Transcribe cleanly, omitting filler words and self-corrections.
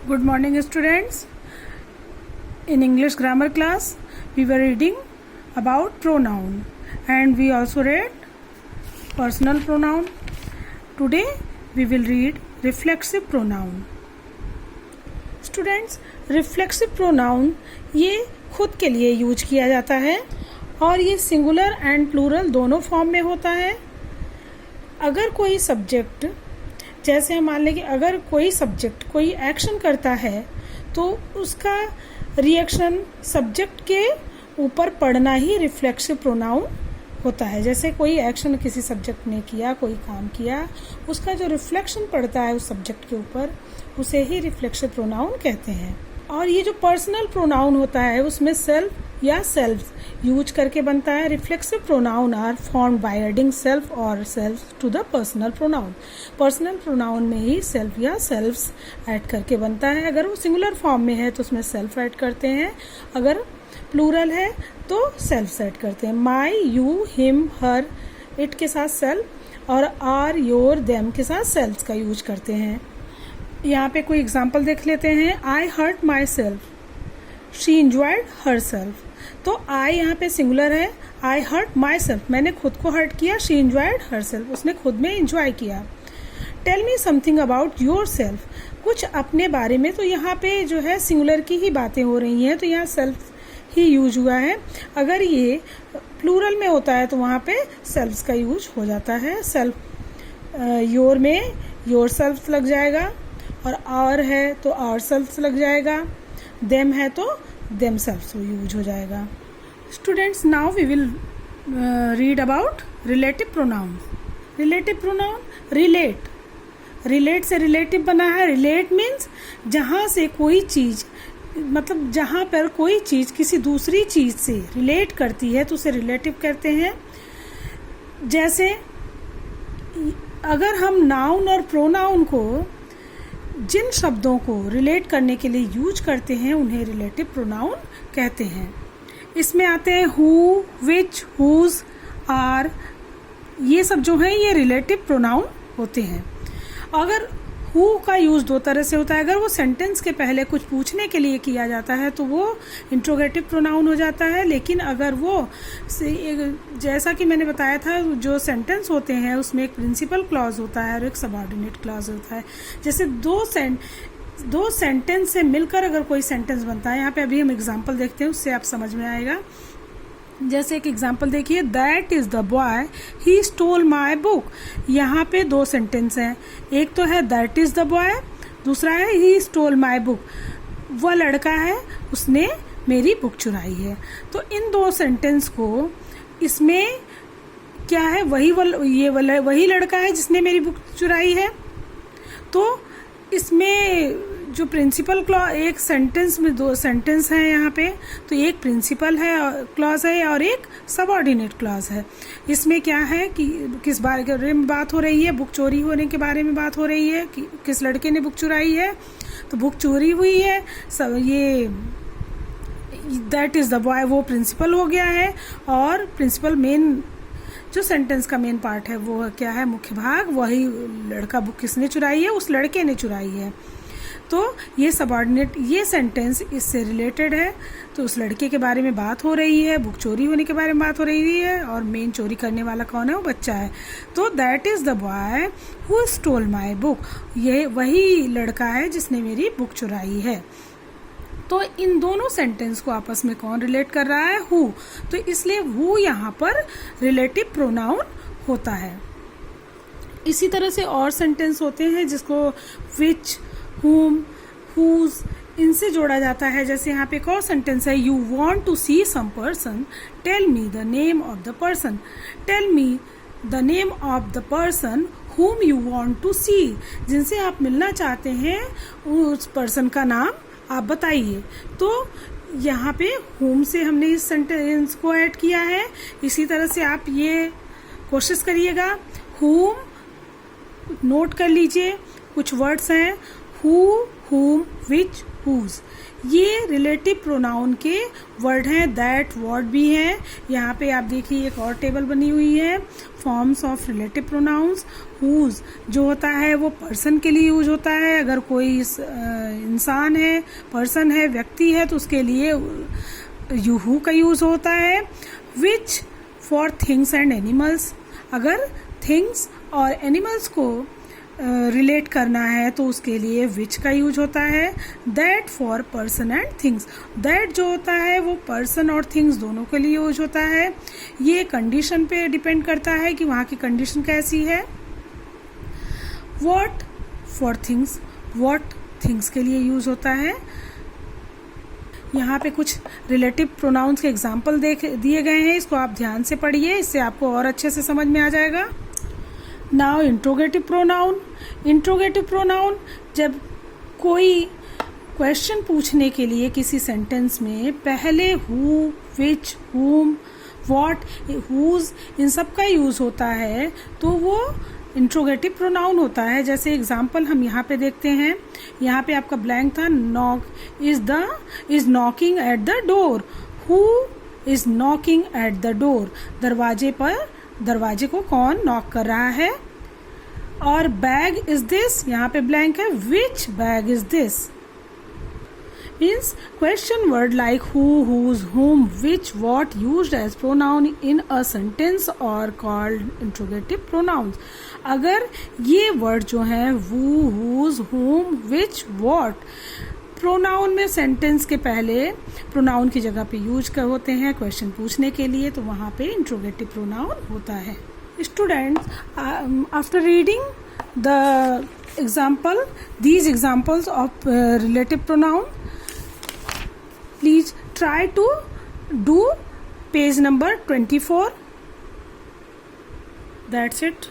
Good morning, students. In English grammar class, we were reading about pronoun and we also read personal pronoun. Today, we will read reflexive pronoun. Students, reflexive pronoun ये खुद के लिए use किया जाता है और ये singular and plural दोनों फॉर्म में होता है. अगर कोई सब्जेक्ट, जैसे हम मान लें कि अगर कोई सब्जेक्ट कोई एक्शन करता है तो उसका रिएक्शन सब्जेक्ट के ऊपर पड़ना ही रिफ्लेक्सिव प्रोनाउन होता है. जैसे कोई एक्शन किसी सब्जेक्ट ने किया, कोई काम किया, उसका जो रिफ्लेक्शन पड़ता है उस सब्जेक्ट के ऊपर, उसे ही रिफ्लेक्सिव प्रोनाउन कहते हैं. और ये जो पर्सनल प्रोनाउन होता है उसमें सेल्फ या सेल्व्स यूज करके बनता है. Reflexive pronoun are formed by adding self और selves to the personal pronoun. Personal pronoun में ही सेल्फ या सेल्व्स ऐड करके बनता है. अगर वो सिंगुलर फॉर्म में है तो उसमें सेल्फ ऐड करते हैं, अगर प्लूरल है तो सेल्फ ऐड करते हैं. माई, यू, हिम, हर, इट के साथ सेल्फ और आर, योर, देम के साथ सेल्व्स का यूज करते हैं. यहाँ पे कोई एग्जाम्पल देख लेते हैं. I hurt my self, she enjoyed her self. तो आई यहाँ पे सिंगुलर है. आई हर्ट माई सेल्फ, मैंने खुद को हर्ट किया. शी इंजॉयड हर सेल्फ, उसने खुद में इंजॉय किया. Tell me something about yourself, कुछ अपने बारे में. तो यहाँ पे जो है सिंगुलर की ही बातें हो रही हैं तो यहाँ सेल्फ ही यूज हुआ है. अगर ये प्लूरल में होता है तो वहाँ पे सेल्फ्स का यूज हो जाता है. सेल्फ योर में योर सेल्फ लग जाएगा और आवर है तो आवर सेल्फ लग जाएगा. देम है तो देम सेल्फ यूज हो जाएगा. Students, now we will read about relative pronoun. Relative pronoun, relate. Relate से रिलेटिव बना है. रिलेट मीन्स जहाँ से कोई चीज, मतलब जहाँ पर कोई चीज किसी दूसरी चीज से रिलेट करती है तो उसे रिलेटिव कहते हैं. जैसे अगर हम नाउन और प्रोनाउन को, जिन शब्दों को रिलेट करने के लिए यूज करते हैं उन्हें रिलेटिव प्रोनाउन कहते हैं. इसमें आते हैं हु, विच, हुज, आर. ये सब जो हैं ये रिलेटिव प्रोनाउन होते हैं. अगर हु का यूज दो तरह से होता है. अगर वो सेंटेंस के पहले कुछ पूछने के लिए किया जाता है तो वो इंट्रोगेटिव प्रोनाउन हो जाता है. लेकिन अगर वो, जैसा कि मैंने बताया था, जो सेंटेंस होते हैं उसमें एक प्रिंसिपल क्लॉज होता है और एक सबऑर्डिनेट क्लॉज होता है. जैसे दो सेंटेंस से मिलकर अगर कोई सेंटेंस बनता है, यहाँ पे अभी हम एग्जाम्पल देखते हैं उससे आप समझ में आएगा. जैसे एक एग्जाम्पल देखिए, that is the boy he stole my book. यहाँ पे दो सेंटेंस हैं. एक तो है दैट इज द बॉय, दूसरा है ही स्टोल माई बुक. वह लड़का है, उसने मेरी बुक चुराई है. तो इन दो सेंटेंस को, इसमें क्या है, वही लड़का है जिसने मेरी बुक चुराई है. तो इसमें जो प्रिंसिपल क्लॉज, एक सेंटेंस में दो सेंटेंस हैं यहाँ पे, तो एक प्रिंसिपल है क्लॉज है और एक सबऑर्डिनेट क्लॉज है. इसमें क्या है कि किस बारे में बात हो रही है, बुक चोरी होने के बारे में बात हो रही है कि किस लड़के ने बुक चुराई है. तो बुक चोरी हुई है, सब ये दैट इज द बॉय वो प्रिंसिपल हो गया है और प्रिंसिपल मेन, जो सेंटेंस का मेन पार्ट है वो क्या है, मुख्य भाग. वही लड़का बुक किसने चुराई है, उस लड़के ने चुराई है. तो ये सबऑर्डिनेट, ये सेंटेंस इससे रिलेटेड है. तो उस लड़के के बारे में बात हो रही है, बुक चोरी होने के बारे में बात हो रही है और मेन चोरी करने वाला कौन है, वो बच्चा है. तो that is the boy who stole my book, ये वही लड़का है जिसने मेरी बुक चुराई है. तो इन दोनों सेंटेंस को आपस में कौन रिलेट कर रहा है, हु. तो इसलिए हु यहाँ पर रिलेटिव प्रोनाउन होता है. इसी तरह से और सेंटेंस होते हैं जिसको विच, whom, whose, इनसे जोड़ा जाता है. जैसे यहाँ पे एक और सेंटेंस है, you want to see some person, tell me the name of the person. Tell me the name of the person whom you want to see, जिनसे आप मिलना चाहते हैं उस पर्सन का नाम आप बताइए. तो यहाँ पे whom से हमने इस सेंटेंस को ऐड किया है. इसी तरह से आप ये कोशिश करिएगा. whom नोट कर लीजिए, कुछ वर्ड्स हैं, who, whom, which, whose। ये रिलेटिव प्रोनाउन के वर्ड हैं। दैट, व्हाट भी हैं। यहाँ पे आप देखिए एक और टेबल बनी हुई है, forms of relative pronouns. whose जो होता है वो पर्सन के लिए यूज होता है। अगर कोई इंसान है, पर्सन है, व्यक्ति है, तो उसके लिए who का यूज होता है। which for things and animals. अगर थिंग्स और एनिमल्स को रिलेट करना है तो उसके लिए विच का यूज होता है। That for person and things. That जो होता है वो पर्सन और थिंग्स दोनों के लिए यूज होता है। ये कंडीशन पे डिपेंड करता है कि वहाँ की कंडीशन कैसी है। What for things. What things के लिए यूज होता है। यहाँ पे कुछ रिलेटिव प्रोनाउंस के एग्जाम्पल दिए गए हैं, इसको आप ध्यान से पढ़िए, इससे आपको और अच्छे से समझ में आ जाएगा। Now interrogative pronoun. Interrogative pronoun जब कोई क्वेश्चन पूछने के लिए किसी सेंटेंस में पहले हु, विच, हुम, व्हाट, हुज इन सब का यूज होता है तो वो इंट्रोगेटिव प्रोनाउन होता है। जैसे एग्जाम्पल हम यहाँ पे देखते हैं, यहाँ पे आपका ब्लैंक था। Knock is knocking at the door. Who is knocking at the door. दरवाजे को कौन नॉक कर रहा है। और बैग इज दिस, यहाँ पे ब्लैंक है। Which bag is this. Means question word like who, whose, whom, which, what used as pronoun in a sentence और कॉल्ड इंट्रोगेटिव प्रोनाउंस। अगर ये वर्ड जो है who, whose, whom, which, what pronoun में sentence के पहले pronoun की जगह पे यूज कर होते हैं क्वेश्चन पूछने के लिए, तो वहाँ पे इंट्रोगेटिव प्रोनाउन होता है। Students, after reading the example, these examples of relative pronoun, please try to do page number 24. That's it.